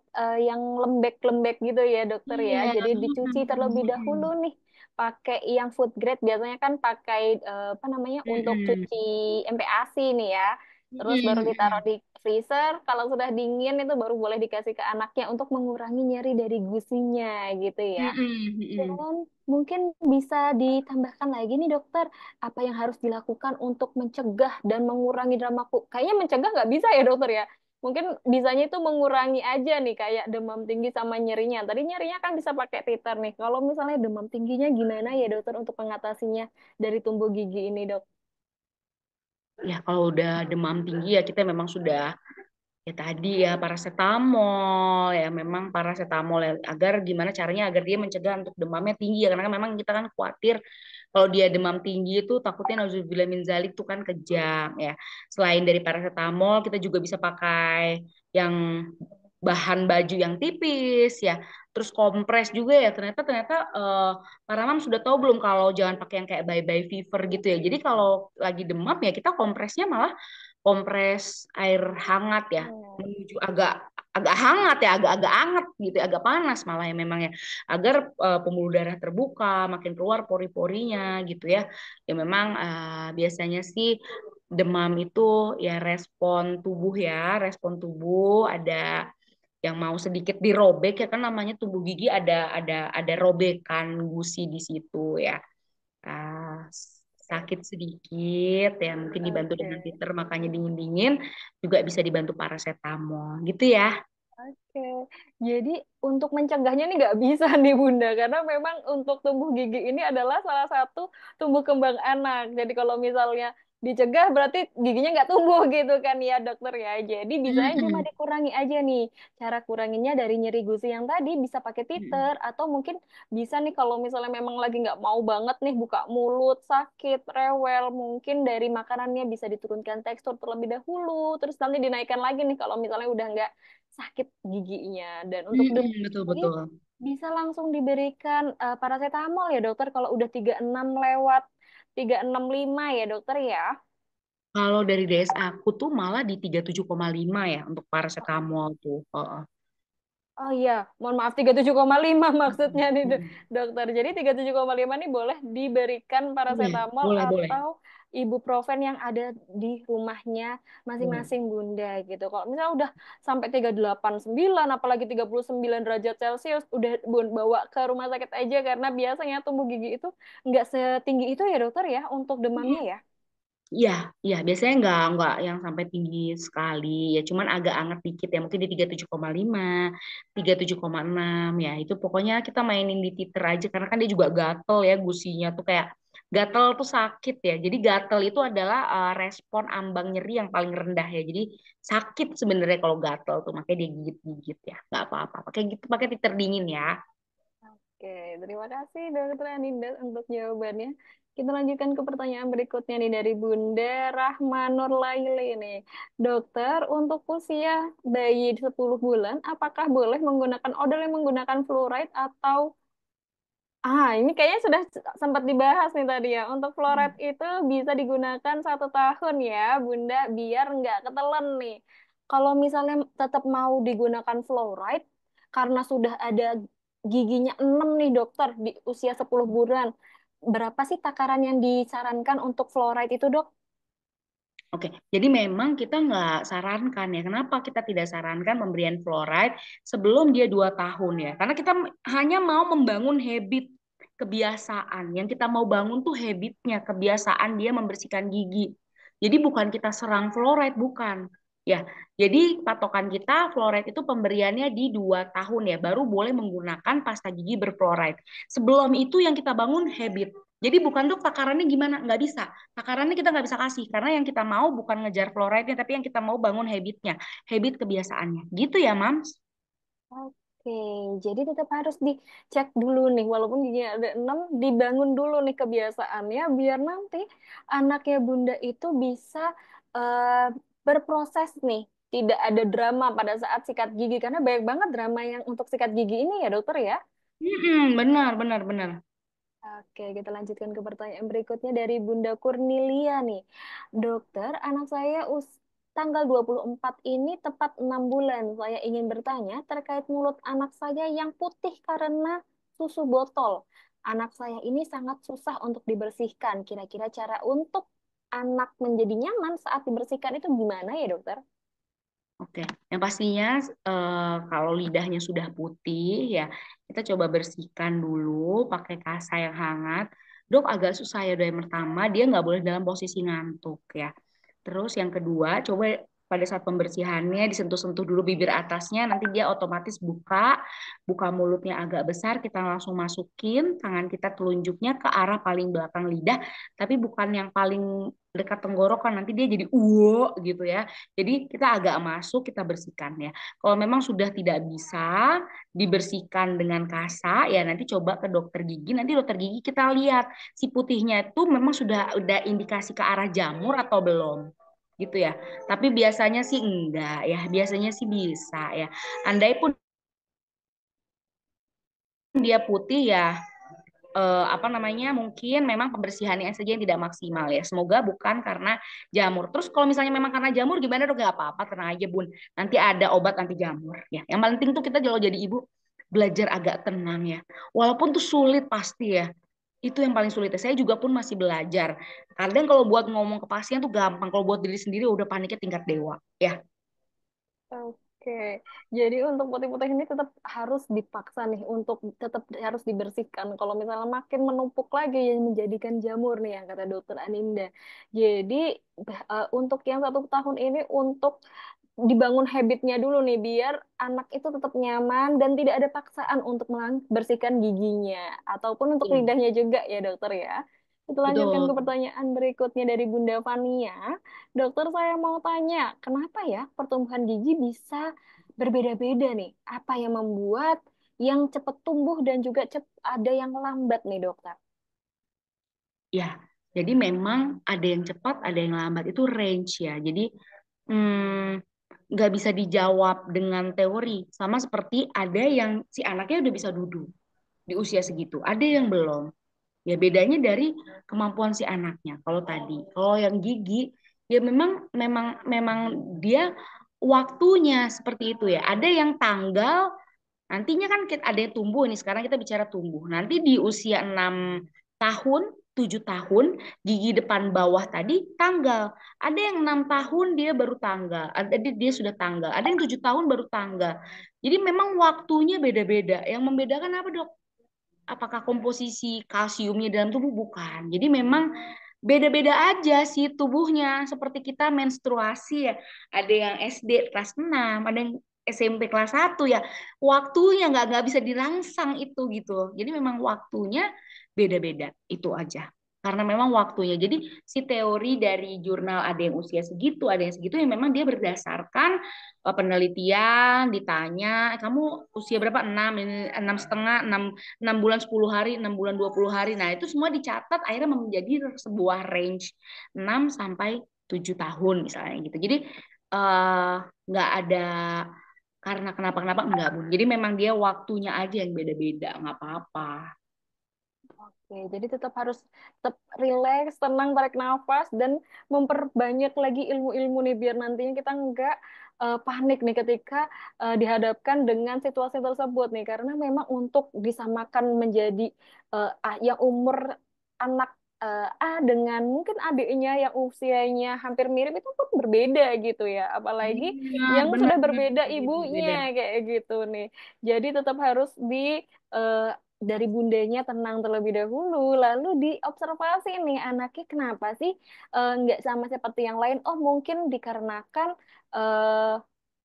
yang lembek-lembek gitu ya dokter ya. Iya. Jadi dicuci terlebih dahulu nih pakai yang food grade biasanya kan pakai apa namanya untuk Mm-mm. cuci MPASI nih ya. Terus baru ditaruh Mm-mm. di freezer. Kalau sudah dingin itu baru boleh dikasih ke anaknya untuk mengurangi nyeri dari gusinya gitu ya. Mm-mm. Mm-mm. Dan mungkin bisa ditambahkan lagi nih dokter, apa yang harus dilakukan untuk mencegah dan mengurangi dramaku? Kayaknya mencegah nggak bisa ya dokter ya. Mungkin bisanya itu mengurangi aja nih kayak demam tinggi sama nyerinya. Tadi nyerinya kan bisa pakai titer nih. Kalau misalnya demam tingginya gimana ya dokter untuk mengatasinya dari tumbuh gigi ini dok? Ya kalau udah demam tinggi ya kita memang sudah ya tadi ya paracetamol ya, memang paracetamol ya, agar gimana caranya agar dia mencegah untuk demamnya tinggi ya, karena kan memang kita kan khawatir kalau dia demam tinggi itu takutnya nauzubillah min zalik tuh kan kejang ya. Selain dari paracetamol kita juga bisa pakai yang bahan baju yang tipis ya, terus kompres juga ya. Ternyata ternyata para mam sudah tahu belum kalau jangan pakai yang kayak bye bye fever gitu ya. Jadi kalau lagi demam ya kita kompresnya malah kompres air hangat ya, Hmm. menuju agak agak hangat ya, agak-agak hangat gitu, agak panas malah ya memang ya, agar pembuluh darah terbuka, makin keluar pori-porinya gitu ya. Ya memang biasanya sih demam itu ya respon tubuh ya, respon tubuh ada yang mau sedikit dirobek ya, kan namanya tubuh gigi ada robekan gusi di situ ya. Ah, sakit sedikit ya mungkin dibantu dengan Oke. titer, makanya dingin-dingin juga bisa dibantu paracetamol gitu ya. Oke, jadi untuk mencegahnya nih nggak bisa nih Bunda, karena memang untuk tumbuh gigi ini adalah salah satu tumbuh kembang anak. Jadi kalau misalnya dicegah berarti giginya nggak tumbuh gitu kan ya dokter ya. Jadi bisanya cuma Mm-mm. dikurangi aja nih. Cara kuranginnya dari nyeri gusi yang tadi bisa pakai Mm-mm. titer atau mungkin bisa nih kalau misalnya memang lagi nggak mau banget nih buka mulut, sakit, rewel, mungkin dari makanannya bisa diturunkan tekstur terlebih dahulu, terus nanti dinaikkan lagi nih kalau misalnya udah nggak sakit giginya. Dan untuk demam Mm-mm, betul tinggi betul. bisa langsung diberikan paracetamol ya dokter kalau udah 36 lewat 365 ya dokter ya. Kalau dari DS aku tuh malah di 37,5 ya untuk paracetamol tuh. Heeh. Oh iya, mohon maaf 37,5 maksudnya nih Mm-mm. dokter. Jadi 37,5 nih boleh diberikan Iya, paracetamol boleh boleh. atau ibuprofen yang ada di rumahnya Boleh. masing-masing Bunda gitu. Kalau misalnya udah sampai 389 apalagi 39 derajat Celcius udah bawa ke rumah sakit aja karena biasanya tumbuh gigi itu nggak setinggi itu ya dokter ya untuk demamnya ya. Iya, iya, biasanya nggak yang sampai tinggi sekali ya, cuman agak anget dikit ya, mungkin di 37,5, 37,6 ya, itu pokoknya kita mainin di titer aja karena kan dia juga gatel ya, gusinya tuh kayak gatel tuh sakit ya. Jadi gatel itu adalah respon ambang nyeri yang paling rendah ya. Jadi sakit sebenarnya kalau gatel tuh, makanya dia gigit-gigit ya, nggak apa-apa. Pakai gitu, pakai titer dingin ya. Oke, terima kasih Dokter Anindal untuk jawabannya. Kita lanjutkan ke pertanyaan berikutnya nih dari Bunda Rahmanur Laili nih. Dokter, untuk usia bayi 10 bulan, apakah boleh menggunakan odol yang menggunakan fluoride atau Ini kayaknya sudah sempat dibahas nih tadi ya. Untuk fluoride itu bisa digunakan 1 tahun ya, Bunda, biar nggak ketelen nih. Kalau misalnya tetap mau digunakan fluoride, karena sudah ada giginya 6 nih dokter di usia 10 bulan, berapa sih takaran yang disarankan untuk fluoride itu, dok? Oke, jadi memang kita nggak sarankan ya. Kenapa kita tidak sarankan pemberian fluoride sebelum dia 2 tahun ya? Karena kita hanya mau membangun habit, kebiasaan. Yang kita mau bangun tuh habitnya, kebiasaan dia membersihkan gigi. Jadi bukan kita serang fluoride, bukan. Ya, jadi patokan kita fluoride itu pemberiannya di 2 tahun ya, baru boleh menggunakan pasta gigi berfluoride. Sebelum itu yang kita bangun habit. Jadi bukan dok takarannya gimana, nggak bisa. Takarannya kita nggak bisa kasih karena yang kita mau bukan ngejar fluoride-nya tapi yang kita mau bangun habitnya, habit kebiasaannya. Gitu ya, Mams? Oke, jadi tetap harus dicek dulu nih, walaupun giginya ada 6, dibangun dulu nih kebiasaannya, biar nanti anaknya Bunda itu bisa eh, berproses nih, tidak ada drama pada saat sikat gigi, karena banyak banget drama yang untuk sikat gigi ini ya dokter ya. Benar, benar, benar. Oke, kita lanjutkan ke pertanyaan berikutnya dari Bunda Kurnilia nih. Dokter, anak saya tanggal 24 ini tepat 6 bulan. Saya ingin bertanya terkait mulut anak saya yang putih karena susu botol. Anak saya ini sangat susah untuk dibersihkan. Kira-kira cara untuk anak menjadi nyaman saat dibersihkan itu gimana ya dokter? Oke, yang pastinya kalau lidahnya sudah putih ya, kita coba bersihkan dulu pakai kasa yang hangat. Dok agak susah ya, yang pertama dia nggak boleh dalam posisi ngantuk ya. Terus yang kedua, coba pada saat pembersihannya disentuh-sentuh dulu bibir atasnya, nanti dia otomatis buka mulutnya agak besar, kita langsung masukin tangan kita telunjuknya ke arah paling belakang lidah, tapi bukan yang paling dekat tenggorokan, nanti dia jadi gitu ya. Jadi kita agak masuk, kita bersihkan ya. Kalau memang sudah tidak bisa dibersihkan dengan kasa, ya nanti coba ke dokter gigi. Nanti dokter gigi kita lihat si putihnya itu memang sudah ada indikasi ke arah jamur atau belum, gitu ya. Tapi biasanya sih enggak ya, biasanya sih bisa ya. Andai pun dia putih ya, apa namanya, mungkin memang pembersihannya saja yang tidak maksimal ya. Semoga bukan karena jamur. Terus kalau misalnya memang karena jamur gimana dong? Gak apa-apa, tenang aja Bun. Nanti ada obat anti jamur ya. Yang paling penting tuh kita kalau jadi ibu belajar agak tenang ya. Walaupun tuh sulit pasti ya. Itu yang paling sulit. Saya juga pun masih belajar. Kadang kalau buat ngomong ke pasien tuh gampang. Kalau buat diri sendiri udah paniknya tingkat dewa. Ya, Oke, jadi untuk putih-putih ini tetap harus dipaksa nih untuk tetap harus dibersihkan. Kalau misalnya makin menumpuk lagi yang menjadikan jamur nih yang kata dokter Aninda. Jadi untuk yang 1 tahun ini untuk dibangun habitnya dulu nih biar anak itu tetap nyaman dan tidak ada paksaan untuk membersihkan giginya ataupun untuk iya, lidahnya juga ya dokter ya. Kita lanjutkan ke betul. pertanyaan berikutnya dari Bunda Fania. Dokter saya mau tanya, kenapa ya pertumbuhan gigi bisa berbeda-beda nih? Apa yang membuat yang cepat tumbuh dan juga ada yang lambat nih dokter? Ya, jadi memang ada yang cepat, ada yang lambat. Itu range ya. Jadi hmm, nggak bisa dijawab dengan teori. Sama seperti ada yang si anaknya udah bisa duduk di usia segitu, ada yang belum. Ya bedanya dari kemampuan si anaknya. Kalau tadi, kalau yang gigi, ya memang memang memang dia waktunya seperti itu ya. Ada yang tanggal. Nantinya kan ada yang tumbuh nih, sekarang kita bicara tumbuh. Nanti di usia 6 tahun, 7 tahun, gigi depan bawah tadi tanggal. Ada yang 6 tahun dia baru tanggal, ada dia sudah tanggal. Ada yang 7 tahun baru tanggal. Jadi memang waktunya beda-beda. Yang membedakan apa dok? Apakah komposisi kalsiumnya dalam tubuh? Bukan. Jadi memang beda-beda aja sih tubuhnya. Seperti kita menstruasi ya. Ada yang SD kelas 6, ada yang SMP kelas 1 ya. Waktunya nggak bisa dirangsang itu gitu. Jadi memang waktunya beda-beda. Itu aja. Karena memang waktunya. Jadi si teori dari jurnal ada yang usia segitu, ada yang segitu, yang memang dia berdasarkan penelitian, ditanya, kamu usia berapa? 6, ini 6,5, 6 bulan 10 hari, 6 bulan 20 hari. Nah, itu semua dicatat akhirnya menjadi sebuah range 6 sampai 7 tahun misalnya gitu. Jadi eh, nggak ada karena kenapa-kenapa enggak, Bun. Jadi memang dia waktunya aja yang beda-beda, nggak apa-apa. Oke, jadi tetap rileks, tenang, tarik nafas, dan memperbanyak lagi ilmu-ilmu nih biar nantinya kita nggak panik nih ketika dihadapkan dengan situasi tersebut nih. Karena memang untuk disamakan menjadi yang umur anak A dengan mungkin adiknya yang usianya hampir mirip itu pun berbeda gitu ya. Apalagi Benar, yang benar, sudah benar, berbeda ibunya berbeda. kayak gitu nih. Jadi tetap harus eh, dari bundanya tenang terlebih dahulu, lalu diobservasi nih anaknya kenapa sih nggak sama seperti yang lain. Oh mungkin dikarenakan eh,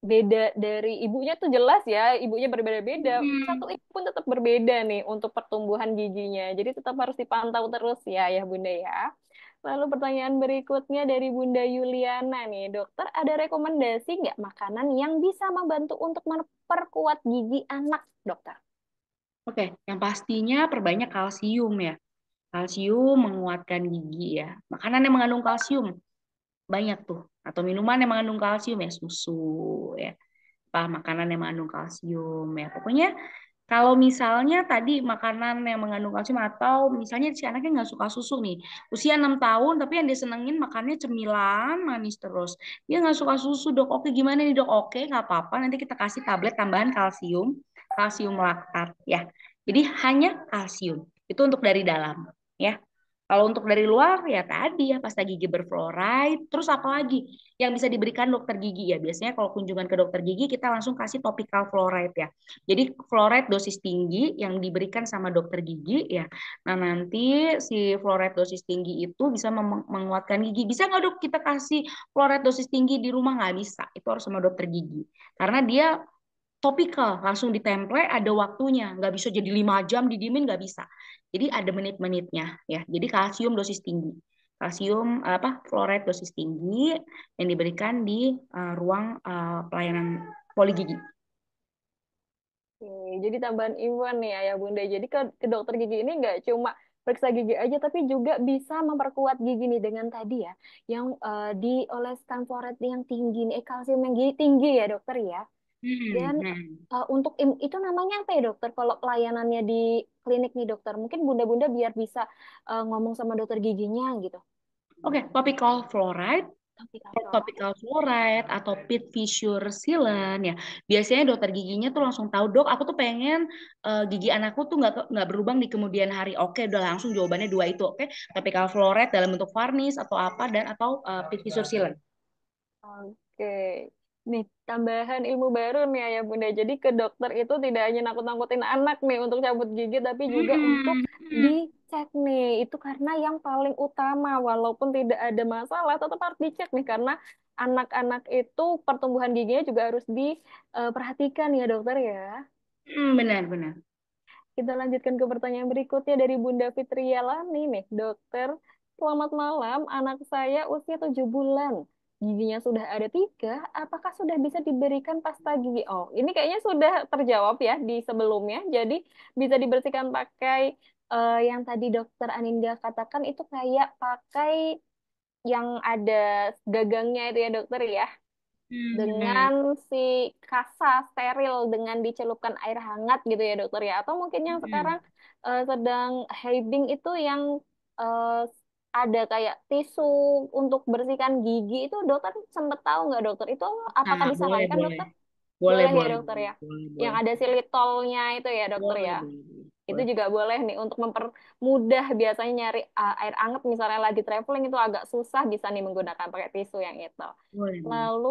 beda dari ibunya tuh jelas ya, ibunya berbeda-beda. Satu Hmm. ibu pun tetap berbeda nih untuk pertumbuhan giginya. Jadi tetap harus dipantau terus ya Bunda ya. Lalu pertanyaan berikutnya dari Bunda Yuliana nih, dokter ada rekomendasi nggak makanan yang bisa membantu untuk memperkuat gigi anak, dokter? Oke, yang pastinya perbanyak kalsium ya. Kalsium menguatkan gigi ya. Makanan yang mengandung kalsium banyak tuh. Atau minuman yang mengandung kalsium ya, susu ya. Apa makanan yang mengandung kalsium ya. Pokoknya kalau misalnya tadi makanan yang mengandung kalsium atau misalnya si anaknya nggak suka susu nih, usia 6 tahun tapi yang disenengin makannya cemilan manis terus. Dia nggak suka susu dok, oke gimana nih dok? Oke nggak apa-apa, nanti kita kasih tablet tambahan kalsium, kalsium laktat ya. Jadi hanya kalsium, itu untuk dari dalam ya. Kalau untuk dari luar ya tadi ya pasta gigi berfluoride. Terus apa lagi yang bisa diberikan dokter gigi ya? Biasanya kalau kunjungan ke dokter gigi kita langsung kasih topical fluoride ya. Jadi fluoride dosis tinggi yang diberikan sama dokter gigi ya. Nah nanti si fluoride dosis tinggi itu bisa menguatkan gigi. Bisa nggak dok kita kasih fluoride dosis tinggi di rumah? Nggak bisa. Itu harus sama dokter gigi. Karena dia topikal, langsung ditemple, ada waktunya. Nggak bisa jadi 5 jam didiemin, nggak bisa. Jadi ada menit-menitnya ya. Jadi kalsium dosis tinggi. Kalsium apa fluoride dosis tinggi yang diberikan di ruang pelayanan poligigi. Oke, jadi tambahan imun nih Ayah Bunda. Jadi ke dokter gigi ini nggak cuma periksa gigi aja, tapi juga bisa memperkuat gigi nih dengan tadi ya, yang dioleskan fluoride yang tinggi nih, kalsium yang tinggi ya dokter ya. Dan untuk itu namanya apa ya dokter? Kalau pelayanannya di klinik nih dokter, mungkin bunda-bunda biar bisa ngomong sama dokter giginya gitu. Oke, topical fluoride, Topical fluoride. topical fluoride atau pit fissure sealant ya. Biasanya dokter giginya tuh langsung tahu dok, aku tuh pengen gigi anakku tuh nggak berlubang di kemudian hari. Oke, udah langsung jawabannya dua itu. Oke, topical fluoride dalam bentuk varnish atau apa dan atau pit fissure sealant. Oke. Nih, tambahan ilmu baru nih ya Bunda. Jadi ke dokter itu tidak hanya nakut-nakutin anak nih untuk cabut gigi, tapi juga untuk Mm-mm, mm-mm. dicek nih. Itu karena yang paling utama, walaupun tidak ada masalah, tetap harus dicek nih. Karena anak-anak itu pertumbuhan giginya juga harus diperhatikan ya dokter ya. Benar, benar. Kita lanjutkan ke pertanyaan berikutnya dari Bunda Fitrialani nih, dokter. Selamat malam, anak saya usia 7 bulan. Giginya sudah ada 3, apakah sudah bisa diberikan pasta gigi? Oh, ini kayaknya sudah terjawab ya di sebelumnya. Jadi bisa dibersihkan pakai yang tadi dokter Aninda katakan itu kayak pakai yang ada gagangnya itu ya dokter ya Benar. dengan si kasa steril dengan dicelupkan air hangat gitu ya dokter ya atau mungkin yang sekarang Mm-mm. sedang hybing itu yang eh, ada kayak tisu untuk bersihkan gigi itu dokter sempat tahu nggak dokter itu apakah Nah, boleh, disarankan boleh. dokter Boleh, boleh ya boleh, dokter boleh, ya boleh, yang boleh. ada silitolnya itu ya dokter Boleh, ya boleh, boleh. itu Boleh, juga boleh nih untuk mempermudah biasanya nyari air anget misalnya lagi traveling itu agak susah bisa nih menggunakan pakai tisu yang itu boleh, boleh. lalu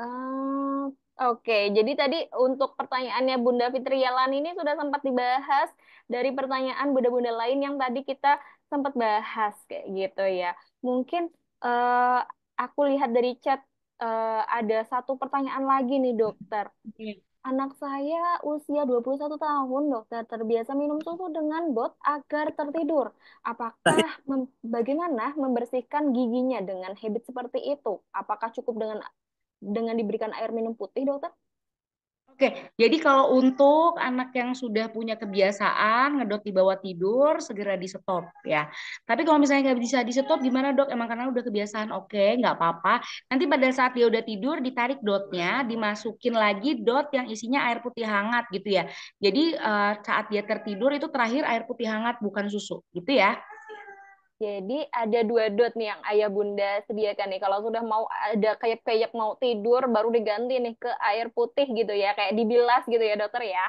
Ah, oke, jadi tadi untuk pertanyaannya Bunda Fitrialan ini sudah sempat dibahas dari pertanyaan bunda-bunda lain yang tadi kita sempat bahas kayak gitu ya. Mungkin eh, aku lihat dari chat ada satu pertanyaan lagi nih dokter. Oke. Anak saya usia 21 tahun, dokter, terbiasa minum susu dengan bot agar tertidur. Apakah bagaimana membersihkan giginya dengan habit seperti itu? Apakah cukup dengan diberikan air minum putih, dokter? Oke, jadi kalau untuk anak yang sudah punya kebiasaan ngedot di bawah tidur, segera di stop ya. Tapi kalau misalnya nggak bisa di stop, gimana dok? Emang karena udah kebiasaan, oke, nggak apa-apa. Nanti pada saat dia udah tidur, ditarik dotnya, dimasukin lagi dot yang isinya air putih hangat gitu ya. Jadi saat dia tertidur itu terakhir air putih hangat, bukan susu, gitu ya. Jadi ada dua dot nih yang ayah bunda sediakan nih. Kalau sudah mau ada kayak-kayak mau tidur, baru diganti nih ke air putih gitu ya, kayak dibilas gitu ya dokter ya.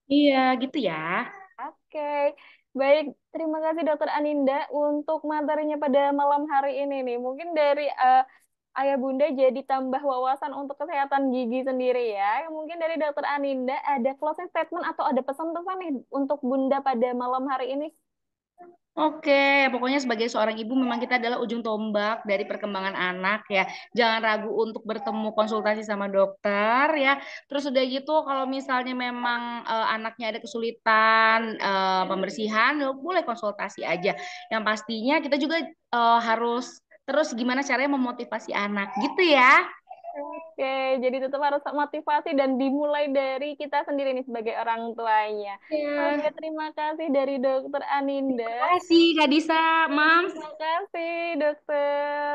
Iya, gitu ya. Oke, baik. Terima kasih dokter Aninda untuk materinya pada malam hari ini nih. Mungkin dari ayah bunda jadi tambah wawasan untuk kesehatan gigi sendiri ya. Mungkin dari dokter Aninda ada closing statement atau ada pesan-pesan nih untuk bunda pada malam hari ini. Oke, pokoknya sebagai seorang ibu memang kita adalah ujung tombak dari perkembangan anak ya. Jangan ragu untuk bertemu konsultasi sama dokter ya. Terus udah gitu kalau misalnya memang anaknya ada kesulitan pembersihan, ya boleh konsultasi aja. Yang pastinya kita juga harus terus gimana caranya memotivasi anak gitu ya. Oke, jadi tetap harus motivasi dan dimulai dari kita sendiri nih sebagai orang tuanya. Oke, Ya, terima kasih dari dokter Aninda. terima kasih Kak Disa, Mams. Terima kasih dokter.